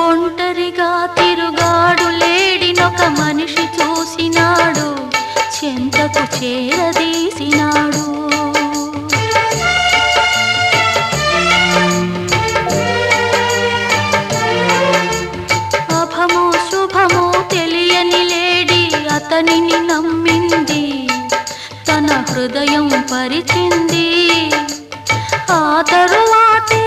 ఒంటరిగా తిరుగాడు లేడినొక మనిషి చూసినాడు, చెంతకు చేరదీసినాడు. అభమో శుభమో తెలియని లేడి అతనిని నమ్మింది, తన హృదయం పరిచింది. ఆ తరువాతే